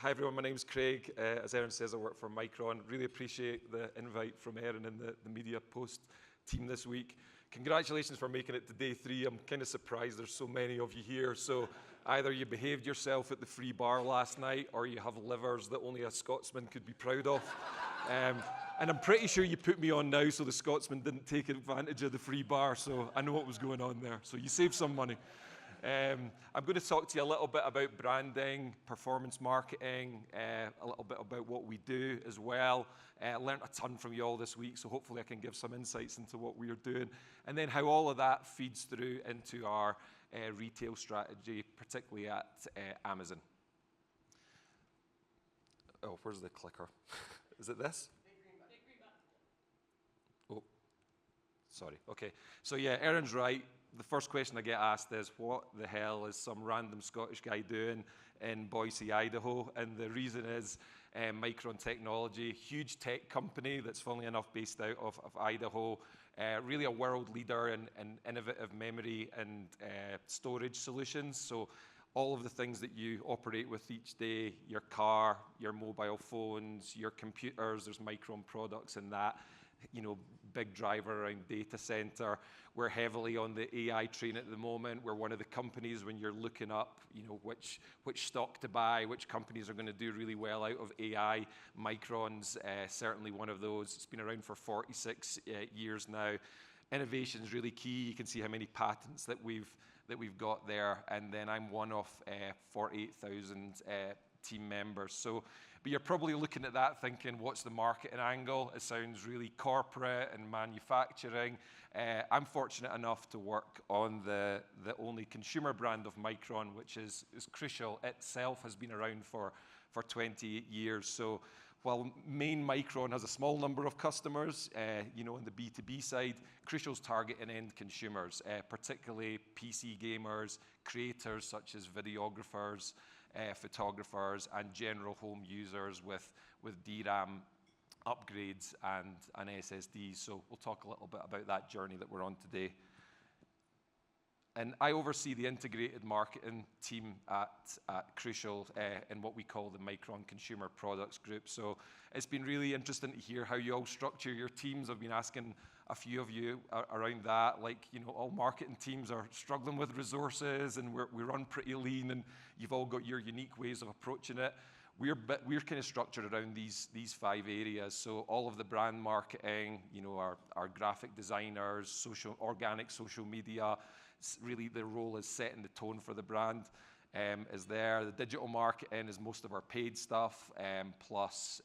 Hi everyone, my name's Craig. As Erin says, I work for Micron. Really appreciate the invite from Erin and the Media Post team this week. Congratulations for making it to day 3. I'm kind of surprised there's so many of you here. So either you behaved yourself at the free bar last night or you have livers that only a Scotsman could be proud of. And I'm pretty sure you put me on now so the Scotsman didn't take advantage of the free bar, so I know what was going on there. So you saved some money. I'm going to talk to you a little bit about branding, performance marketing, a little bit about what we do as well. Learned a ton from you all this week, so hopefully I can give some insights into what we are doing. And then how all of that feeds through into our retail strategy, particularly at Amazon. Oh, where's the clicker? Is it this? Big green button. Oh, sorry. Okay. So yeah, Erin's right. The first question I get asked is, what the hell is some random Scottish guy doing in Boise, Idaho? And the reason is Micron Technology, huge tech company that's funnily enough based out of Idaho, really a world leader in innovative memory and storage solutions. So all of the things that you operate with each day, your car, your mobile phones, your computers, there's Micron products in that. You know, big driver around data center. We're heavily on the AI train at the moment. We're one of the companies when you're looking up, you know, which stock to buy, which companies are going to do really well out of AI. Micron's certainly one of those. It's been around for 46 years now. Innovation is really key. You can see how many patents that we've got there. And then I'm one of 48,000 team members. So, but you're probably looking at that thinking, what's the marketing angle? It sounds really corporate and manufacturing. I'm fortunate enough to work on the only consumer brand of Micron, which is Crucial. Itself has been around for 28 years. So while main Micron has a small number of customers, you know, on the B2B side, Crucial's targeting end consumers, particularly PC gamers, creators such as videographers, photographers, and general home users with DRAM upgrades and SSDs. So we'll talk a little bit about that journey that we're on today. And I oversee the integrated marketing team at Crucial in what we call the Micron Consumer Products Group. So it's been really interesting to hear how you all structure your teams. I've been asking a few of you around that, like, you know, all marketing teams are struggling with resources and we run pretty lean and you've all got your unique ways of approaching it. We're kind of structured around these 5 areas. So all of the brand marketing, you know, our graphic designers, organic social media, really the role is setting the tone for the brand is there. The digital marketing is most of our paid stuff, plus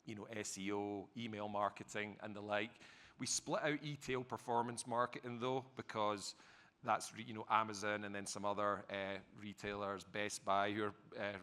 you know, SEO, email marketing, and the like. We split out e-tail performance marketing though, because that's, you know, Amazon and then some other retailers, Best Buy, who are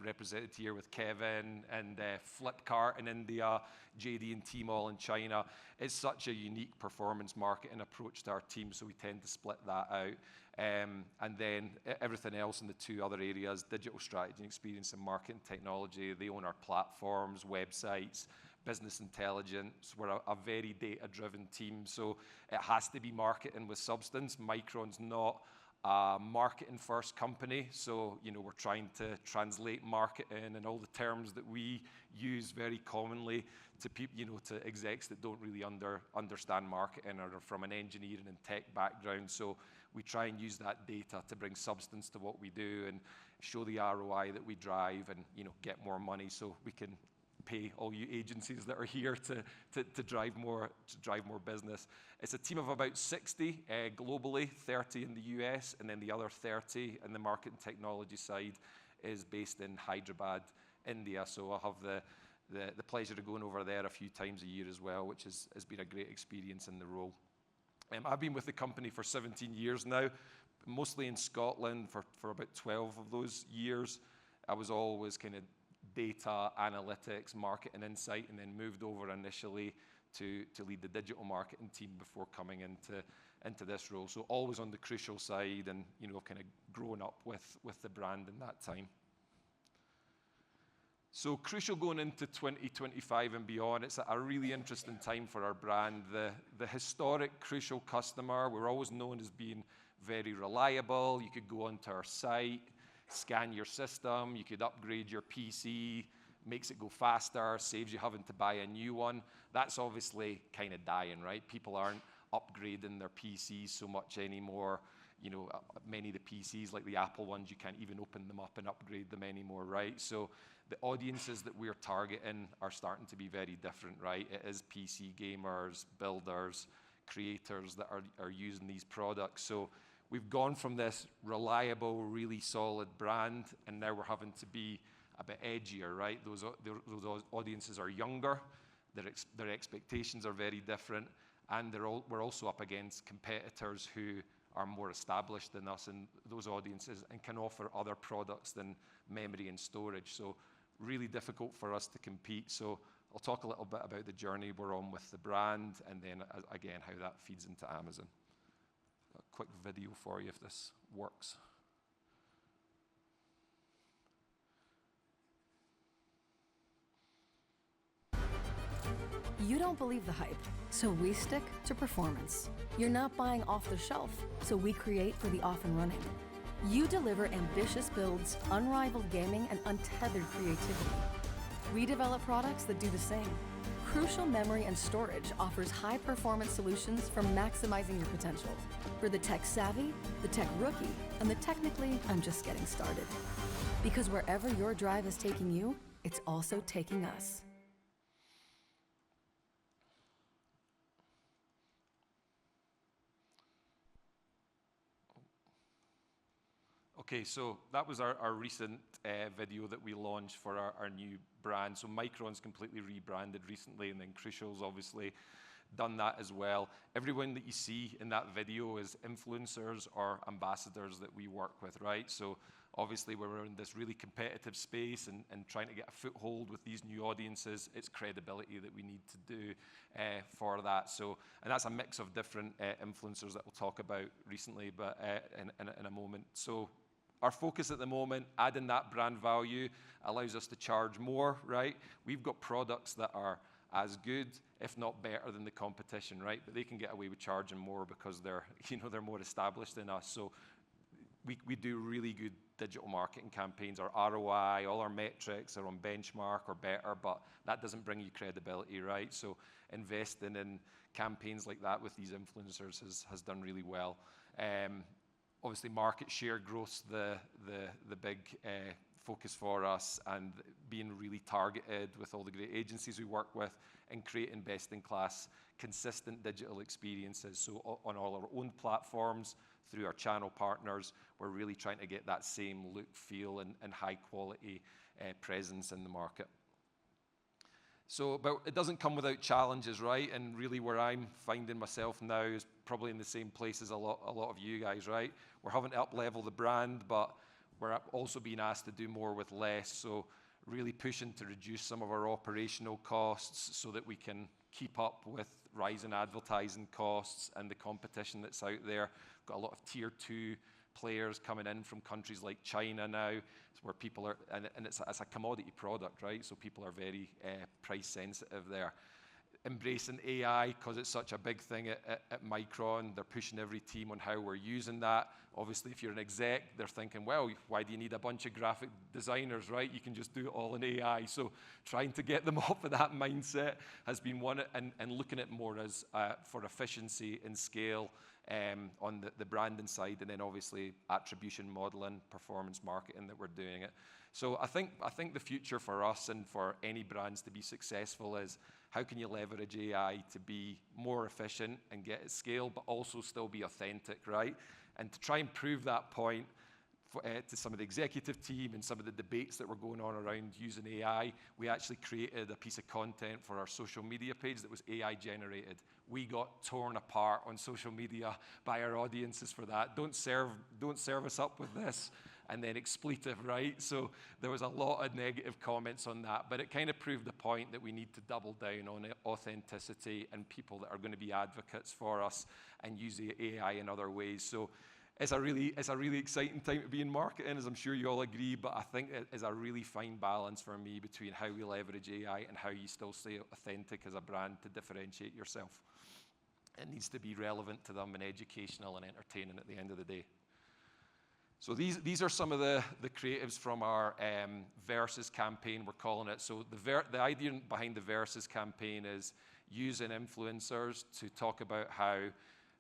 represented here with Kevin, and Flipkart in India, JD and Tmall in China. It's such a unique performance marketing approach to our team, so we tend to split that out. And then everything else in the 2 other areas, digital strategy and experience and marketing technology, they own our platforms, websites, business intelligence. We're a very data-driven team, so it has to be marketing with substance. Micron's not a marketing-first company, so, you know, we're trying to translate marketing and all the terms that we use very commonly to people, you know, to execs that don't really understand marketing or are from an engineering and tech background. So we try and use that data to bring substance to what we do and show the ROI that we drive and, you know, get more money so we can pay all you agencies that are here to drive more business. It's a team of about 60 globally, 30 in the US, and then the other 30 in the marketing technology side is based in Hyderabad, India. So I'll have the pleasure of going over there a few times a year as well, which has been a great experience in the role. I've been with the company for 17 years now, mostly in Scotland for about 12 of those years. I was always kind of data, analytics, marketing insight, and then moved over initially to lead the digital marketing team before coming into this role. So always on the Crucial side and, you know, kind of growing up with the brand in that time. So Crucial going into 2025 and beyond, it's a really interesting time for our brand. The historic Crucial customer, we're always known as being very reliable. You could go onto our site, scan your system, you could upgrade your PC, makes it go faster, saves you having to buy a new one. That's obviously kind of dying, right? People aren't upgrading their PCs so much anymore. You know, many of the PCs, like the Apple ones, you can't even open them up and upgrade them anymore, right? So the audiences that we're targeting are starting to be very different, right? It is PC gamers, builders, creators that are using these products. So we've gone from this reliable, really solid brand, and now we're having to be a bit edgier, right? Those audiences are younger, their expectations are very different, and we're also up against competitors who are more established than us in those audiences and can offer other products than memory and storage. So really difficult for us to compete. So I'll talk a little bit about the journey we're on with the brand, and then again, how that feeds into Amazon. A quick video for you if this works. You don't believe the hype, so we stick to performance. You're not buying off the shelf, so we create for the off and running. You deliver ambitious builds, unrivaled gaming, and untethered creativity. We develop products that do the same. Crucial Memory and Storage offers high-performance solutions for maximizing your potential. For the tech-savvy, the tech-rookie, and the technically, I'm just getting started. Because wherever your drive is taking you, it's also taking us. Okay, so that was our recent video that we launched for our new brand. So Micron's completely rebranded recently, and then Crucial's obviously done that as well. Everyone that you see in that video is influencers or ambassadors that we work with, right? So obviously we're in this really competitive space and trying to get a foothold with these new audiences. It's credibility that we need to do for that. So, and that's a mix of different influencers that we'll talk about recently, but in a moment. So our focus at the moment, adding that brand value, allows us to charge more, right? We've got products that are as good, if not better than the competition, right? But they can get away with charging more because they're more established than us. So we do really good digital marketing campaigns. Our ROI, all our metrics are on benchmark or better, but that doesn't bring you credibility, right? So investing in campaigns like that with these influencers has done really well. Obviously, market share growth's the big focus for us, and being really targeted with all the great agencies we work with and creating best-in-class, consistent digital experiences. So on all our own platforms, through our channel partners, we're really trying to get that same look, feel, and high-quality presence in the market. So, but it doesn't come without challenges, right? And really where I'm finding myself now is probably in the same place as a lot of you guys, right? We're having to up-level the brand, but we're also being asked to do more with less. So really pushing to reduce some of our operational costs so that we can keep up with rising advertising costs and the competition that's out there. Got a lot of tier 2 players coming in from countries like China now, where people are, and it's a commodity product, right? So people are very price sensitive there. Embracing AI, because it's such a big thing at Micron. They're pushing every team on how we're using that. Obviously, if you're an exec, they're thinking, well, why do you need a bunch of graphic designers, right? You can just do it all in AI. So trying to get them off of that mindset has been one, and looking at more as for efficiency and scale on the branding side, and then obviously attribution modeling, performance marketing that we're doing it. So I think the future for us and for any brands to be successful is how can you leverage AI to be more efficient and get at scale, but also still be authentic, right? And to try and prove that point to some of the executive team and some of the debates that were going on around using AI, we actually created a piece of content for our social media page that was AI generated. We got torn apart on social media by our audiences for that. Don't serve us up with this, and then expletive, right? So there was a lot of negative comments on that, but it kind of proved the point that we need to double down on authenticity and people that are going to be advocates for us and use the AI in other ways. So it's a really exciting time to be in marketing, as I'm sure you all agree, but I think it is a really fine balance for me between how we leverage AI and how you still stay authentic as a brand to differentiate yourself. It needs to be relevant to them and educational and entertaining at the end of the day. So these are some of the creatives from our Versus campaign, we're calling it. So the idea behind the Versus campaign is using influencers to talk about how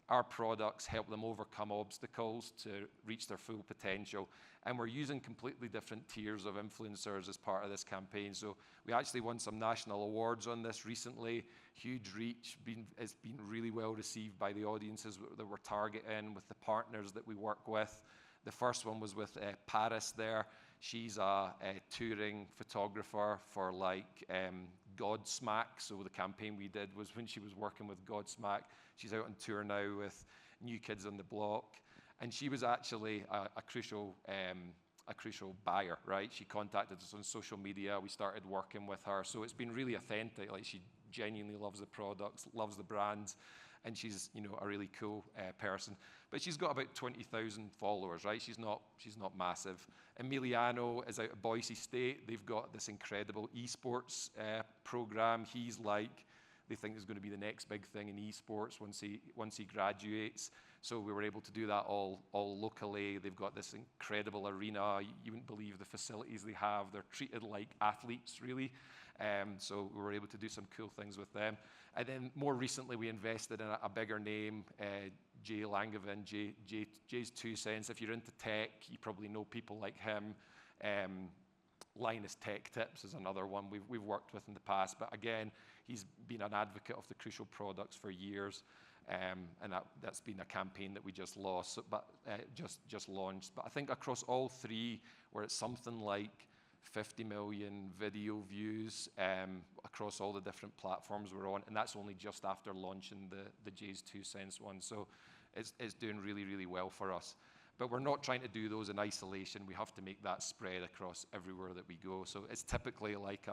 our products help them overcome obstacles to reach their full potential. And we're using completely different tiers of influencers as part of this campaign. So we actually won some national awards on this recently. Huge reach. It's been really well received by the audiences that we're targeting, with the partners that we work with. The first one was with Paris there. She's a touring photographer for Godsmack. So the campaign we did was when she was working with Godsmack. She's out on tour now with New Kids on the Block. And she was actually a crucial buyer, right? She contacted us on social media. We started working with her. So it's been really authentic. Like, she genuinely loves the products, loves the brands, and she's, a really cool person. But she's got about 20,000 followers, right? She's not massive. Emiliano is out of Boise State. They've got this incredible esports program. They think is going to be the next big thing in esports once he graduates. So we were able to do that all locally. They've got this incredible arena. You wouldn't believe the facilities they have. They're treated like athletes, really. So we were able to do some cool things with them. And then more recently, we invested in a bigger name, Jay Langevin, Jay's 2 cents. If you're into tech, you probably know people like him. Linus Tech Tips is another one we've worked with in the past. But again, he's been an advocate of the Crucial products for years. And that's been a campaign that we just launched. But I think across all three, we're at something like 50 million video views across all the different platforms we're on, and that's only just after launching the Jay's 2 cents one. So it's doing really, really well for us. But we're not trying to do those in isolation. We have to make that spread across everywhere that we go. So it's typically like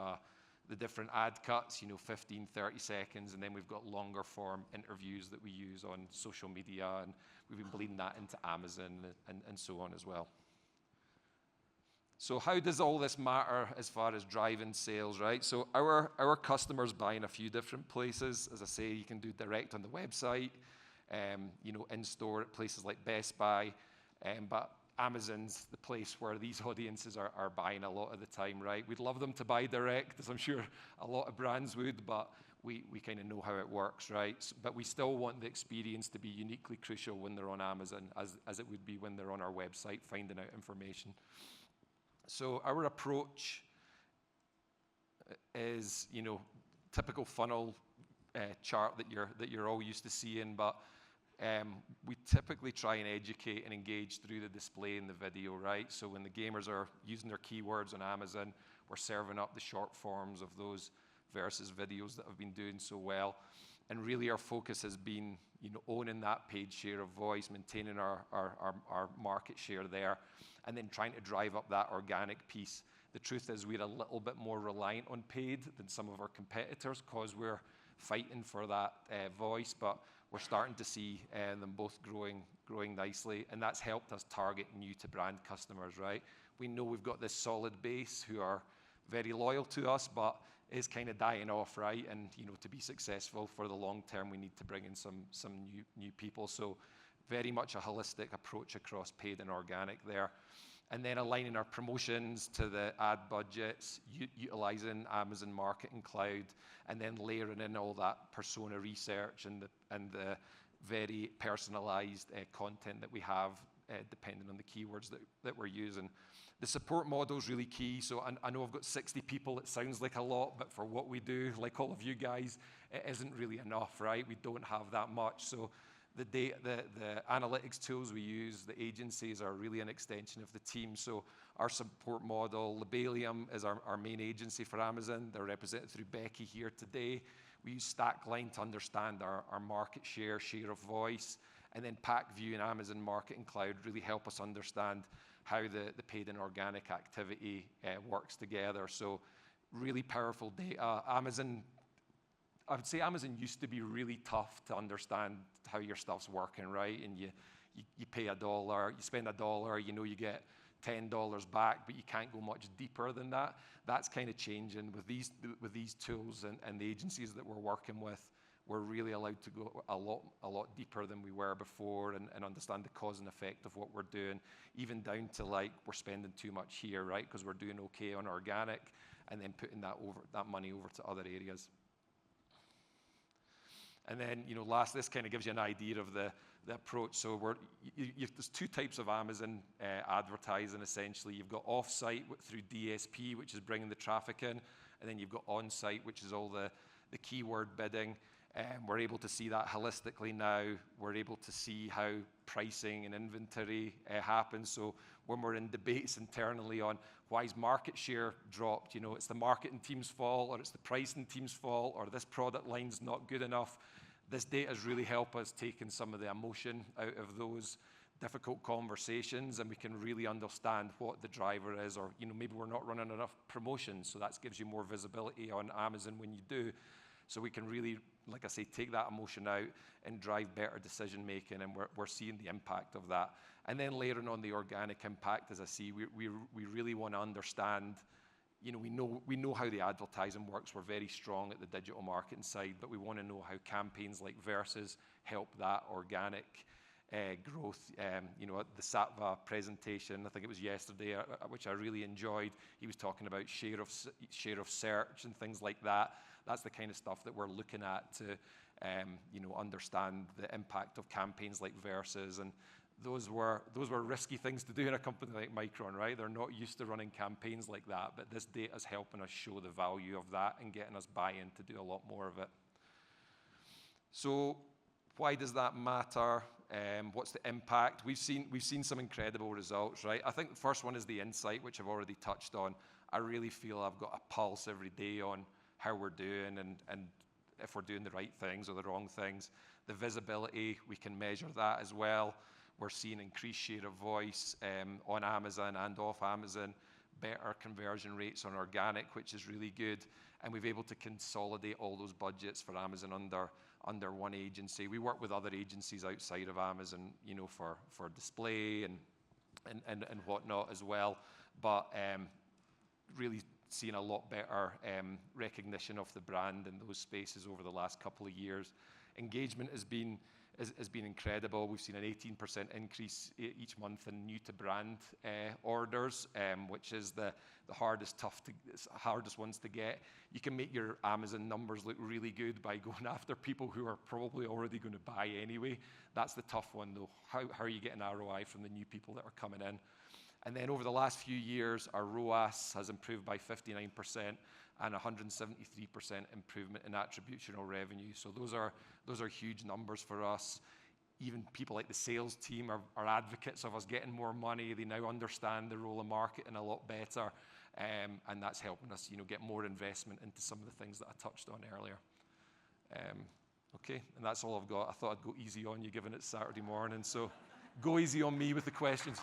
the different ad cuts, 15, 30 seconds, and then we've got longer form interviews that we use on social media, and we've been bleeding that into Amazon and so on as well. So how does all this matter as far as driving sales, right? So our customers buy in a few different places. As I say, you can do direct on the website, in-store at places like Best Buy, but Amazon's the place where these audiences are buying a lot of the time, right? We'd love them to buy direct, as I'm sure a lot of brands would, but we kind of know how it works, right? But we still want the experience to be uniquely Crucial when they're on Amazon, as it would be when they're on our website finding out information. So our approach is, typical funnel chart that you're all used to seeing, but we typically try and educate and engage through the display and the video, right? So when the gamers are using their keywords on Amazon, we're serving up the short forms of those Versus videos that have been doing so well. And really our focus has been, owning that paid share of voice, maintaining our market share there, and then trying to drive up that organic piece. The truth is we're a little bit more reliant on paid than some of our competitors because we're fighting for that voice, but we're starting to see them both growing nicely, and that's helped us target new to brand customers, right? We know we've got this solid base who are very loyal to us, but is kind of dying off, right? And to be successful for the long term, we need to bring in some new people. So very much a holistic approach across paid and organic there. And then aligning our promotions to the ad budgets, utilizing Amazon Marketing Cloud, and then layering in all that persona research and the very personalized content that we have, depending on the keywords that we're using. The support model is really key. So I know I've got 60 people. It sounds like a lot, but for what we do, like all of you guys, it isn't really enough, right? We don't have that much. So the analytics tools we use, the agencies are really an extension of the team. So our support model, Labalium is our main agency for Amazon. They're represented through Becky here today. We use Stackline to understand our market share of voice. And then PackView and Amazon Marketing Cloud really help us understand how the paid and organic activity works together. So really powerful data. I would say Amazon used to be really tough to understand how your stuff's working, right? And you pay $1, you spend $1, you get $10 back, but you can't go much deeper than that. That's kind of changing with these tools and the agencies that we're working with. we're really allowed to go a lot deeper than we were before and understand the cause and effect of what we're doing, even down to like we're spending too much here, right? Because we're doing okay on organic, and then putting that money over to other areas. And then, last, this kind of gives you an idea of the approach. So there's two types of Amazon advertising, essentially. You've got off-site through DSP, which is bringing the traffic in, and then you've got on-site, which is all the keyword bidding. We're able to see that holistically now. We're able to see how pricing and inventory happens. So when we're in debates internally on why is market share dropped, it's the marketing team's fault, or it's the pricing team's fault, or this product line's not good enough, this data has really helped us taking some of the emotion out of those difficult conversations, and we can really understand what the driver is, or maybe we're not running enough promotions, so that gives you more visibility on Amazon when you do. So we can really, like I say, take that emotion out and drive better decision making, and we're seeing the impact of that. And then layering on the organic impact, as I see, we really want to understand. We know how the advertising works. We're very strong at the digital marketing side, but we want to know how campaigns like Versus help that organic growth. At the Satva presentation, I think it was yesterday, which I really enjoyed, he was talking about share of search and things like that. That's the kind of stuff that we're looking at to, understand the impact of campaigns like Versus. And those were risky things to do in a company like Micron, right? They're not used to running campaigns like that, but this data is helping us show the value of that and getting us buy-in to do a lot more of it. So why does that matter? What's the impact? We've seen some incredible results, right? I think the first one is the insight, which I've already touched on. I really feel I've got a pulse every day on how we're doing and if we're doing the right things or the wrong things. The visibility, we can measure that as well. We're seeing increased share of voice on Amazon and off Amazon, better conversion rates on organic, which is really good. And we've been able to consolidate all those budgets for Amazon under one agency. We work with other agencies outside of Amazon, for display and whatnot as well. But really seeing a lot better recognition of the brand in those spaces over the last couple of years. Engagement has been incredible. We've seen an 18% increase each month in new to brand orders, which is the hardest ones to get. You can make your Amazon numbers look really good by going after people who are probably already going to buy anyway. That's the tough one though. How are you getting ROI from the new people that are coming in? And then over the last few years, our ROAS has improved by 59% and 173% improvement in attributional revenue. So those are huge numbers for us. Even people like the sales team are advocates of us getting more money. They now understand the role of marketing a lot better, and that's helping us, get more investment into some of the things that I touched on earlier. Okay, and that's all I've got. I thought I'd go easy on you, given it's Saturday morning, so go easy on me with the questions.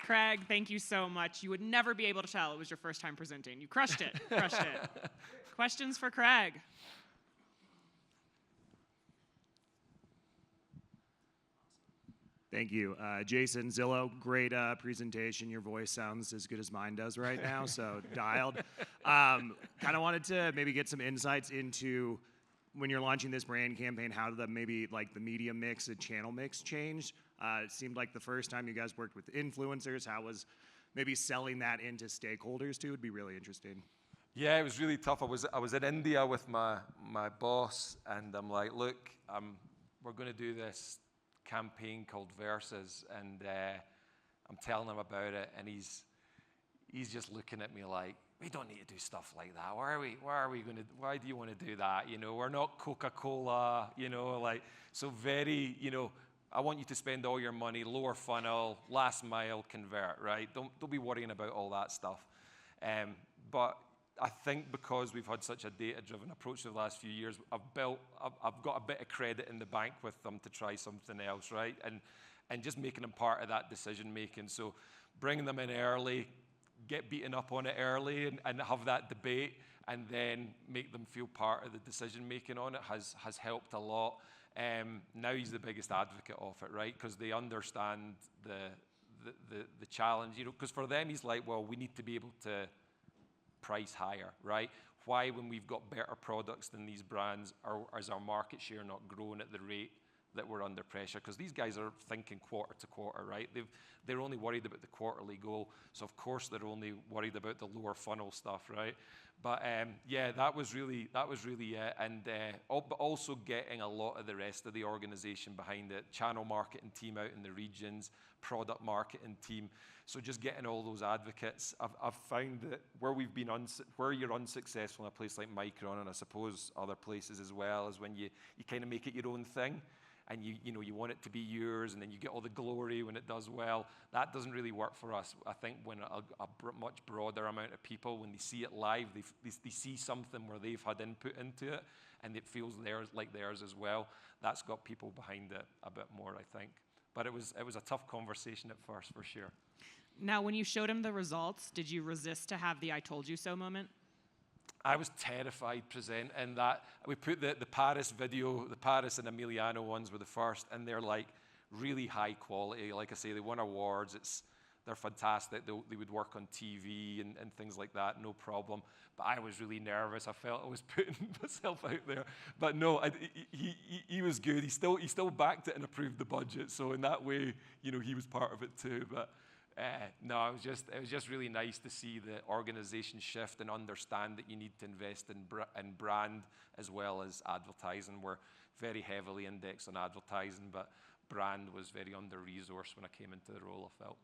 Craig, thank you so much. You would never be able to tell it was your first time presenting. You crushed it. Questions for Craig? Thank you. Jason, Zillow, great presentation. Your voice sounds as good as mine does right now, so dialed. Kind of wanted to maybe get some insights into when you're launching this brand campaign, how did maybe like the media mix and channel mix change? It seemed like the first time you guys worked with influencers, how was maybe selling that into stakeholders too would be really interesting. Yeah, it was really tough. I was in India with my boss, and I'm like, look, we're going to do this campaign called Versus, and I'm telling him about it, and he's just looking at me like, we don't need to do stuff like that. Why do you want to do that? We're not Coca-Cola, so very, I want you to spend all your money, lower funnel, last mile, convert, right? Don't be worrying about all that stuff. But I think because we've had such a data-driven approach for the last few years, I've got a bit of credit in the bank with them to try something else, right? And just making them part of that decision making. So bringing them in early, get beaten up on it early, and have that debate, and then make them feel part of the decision making on it has helped a lot. Now he's the biggest advocate of it, right? Because they understand the challenge, because for them he's like, well, we need to be able to price higher, right? Why, when we've got better products than these brands, is our market share not growing at the rate that we're under pressure? Because these guys are thinking quarter to quarter, right? They're only worried about the quarterly goal, so of course they're only worried about the lower funnel stuff, right? But yeah, that was really it, and but also getting a lot of the rest of the organization behind it, channel marketing team out in the regions, product marketing team. So just getting all those advocates. I've found that where we've been where you're unsuccessful in a place like Micron, and I suppose other places as well, is when you kind of make it your own thing. And you want it to be yours, and then you get all the glory when it does well. That doesn't really work for us. I think when a much broader amount of people, when they see it live, they see something where they've had input into it, and it feels like theirs as well. That's got people behind it a bit more, I think. But it was a tough conversation at first, for sure. Now, when you showed him the results, did you resist to have the "I told you so" moment? I was terrified presenting that. We put the Paris video, the Paris and Emiliano ones were the first, and they're like really high quality. Like I say, they won awards. They're fantastic. They would work on TV and things like that, no problem. But I was really nervous. I felt I was putting myself out there. But no, he was good. He still backed it and approved the budget. So in that way, he was part of it too. But no, it was just really nice to see the organization shift and understand that you need to invest in brand as well as advertising. We're very heavily indexed on advertising, but brand was very under-resourced when I came into the role, I felt.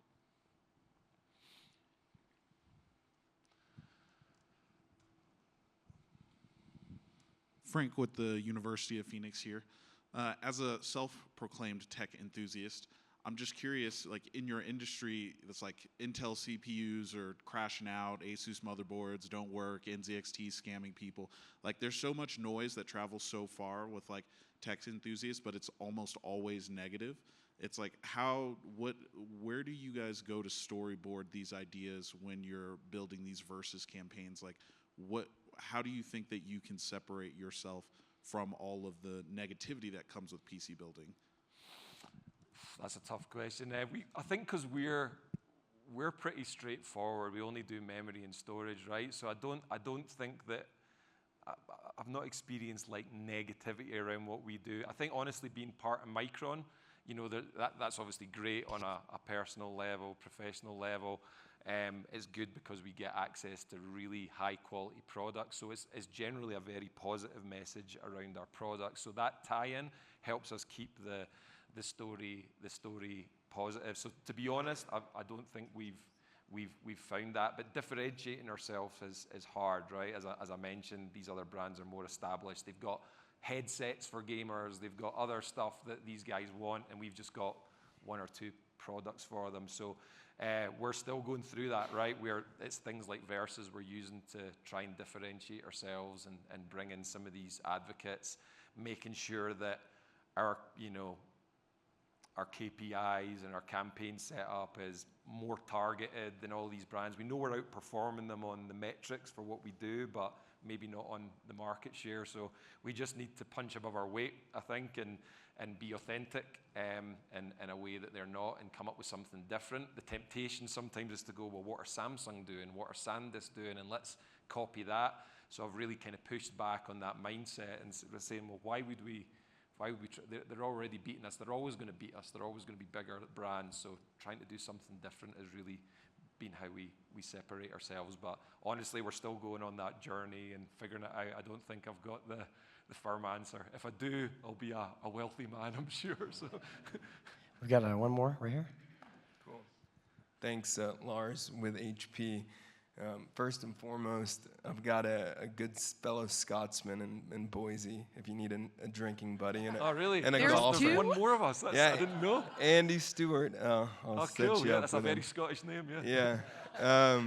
Frank with the University of Phoenix here. As a self-proclaimed tech enthusiast, I'm just curious, like in your industry, that's like Intel CPUs are crashing out, Asus motherboards don't work, NZXT scamming people. Like there's so much noise that travels so far with like tech enthusiasts, but it's almost always negative. It's like where do you guys go to storyboard these ideas when you're building these versus campaigns? Like how do you think that you can separate yourself from all of the negativity that comes with PC building? That's a tough question. I think because we're pretty straightforward. We only do memory and storage, right? So I don't think that I've not experienced like negativity around what we do. I think honestly, being part of Micron, that's obviously great on a personal level, professional level. It's good because we get access to really high quality products. So it's generally a very positive message around our products. So that tie-in helps us keep the story positive. So to be honest, I don't think we've found that, but differentiating ourselves is hard, right? As I mentioned, these other brands are more established. They've got headsets for gamers. They've got other stuff that these guys want, and we've just got one or two products for them. So we're still going through that, right? It's things like Versus we're using to try and differentiate ourselves and bring in some of these advocates, making sure that our KPIs and our campaign setup is more targeted than all these brands. We know we're outperforming them on the metrics for what we do, but maybe not on the market share. So we just need to punch above our weight, I think, and be authentic in a way that they're not, and come up with something different. The temptation sometimes is to go, well, what are Samsung doing? What are SanDisk doing? And let's copy that. So I've really kind of pushed back on that mindset and saying, well, why would we try? They're already beating us. They're always going to beat us. They're always going to be bigger brands. So trying to do something different has really been how we separate ourselves. But honestly, we're still going on that journey and figuring it out. I don't think I've got the firm answer. If I do, I'll be a wealthy man, I'm sure. So We've got one more right here. Cool. Thanks, Lars with HP. First and foremost, I've got a good fellow Scotsman in Boise, if you need a drinking buddy. Oh, really? And a There's golfer. two? One more of us. I didn't know. Andy Stewart. I'll set Cool. you Yeah, up that's a with very him. Scottish name, yeah. Yeah.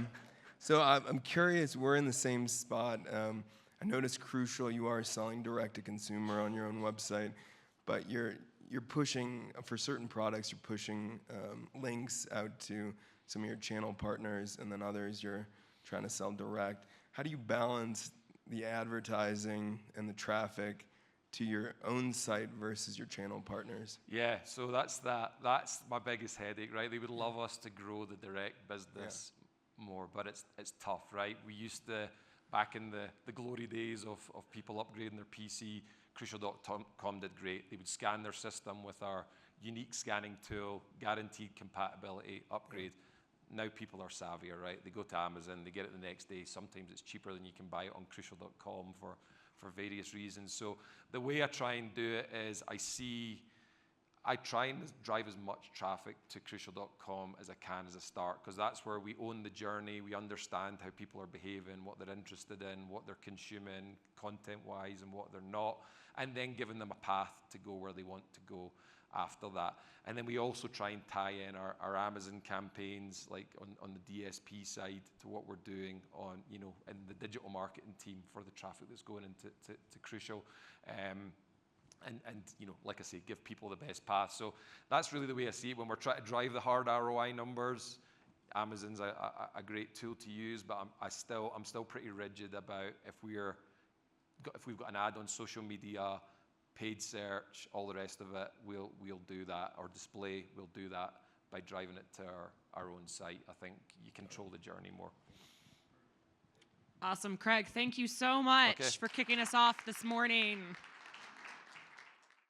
So I'm curious, we're in the same spot. I noticed Crucial, you are selling direct to consumer on your own website, but you're pushing, for certain products, you're pushing links out to some of your channel partners, and then others you're trying to sell direct. How do you balance the advertising and the traffic to your own site versus your channel partners? Yeah, so that's my biggest headache, right? They would love us to grow the direct business more, but it's tough, right? We used to, back in the glory days of people upgrading their PC, Crucial.com did great. They would scan their system with our unique scanning tool, guaranteed compatibility, upgrade. Now people are savvier, right? They go to Amazon, they get it the next day. Sometimes it's cheaper than you can buy it on Crucial.com for various reasons. So the way I try and do it is I try and drive as much traffic to Crucial.com as I can as a start, because that's where we own the journey, we understand how people are behaving, what they're interested in, what they're consuming content-wise and what they're not, and then giving them a path to go where they want to go after that. And then we also try and tie in our Amazon campaigns, like on the DSP side, to what we're doing on, in the digital marketing team for the traffic that's going into to Crucial. And like I say, give people the best path. So that's really the way I see it. When we're trying to drive the hard ROI numbers, Amazon's a great tool to use, but I'm still pretty rigid about if we've got an ad on social media, paid search, all the rest of it, we'll do that, or display, we'll do that by driving it to our own site. I think you control the journey more. Awesome, Craig. Thank you so much for kicking us off this morning.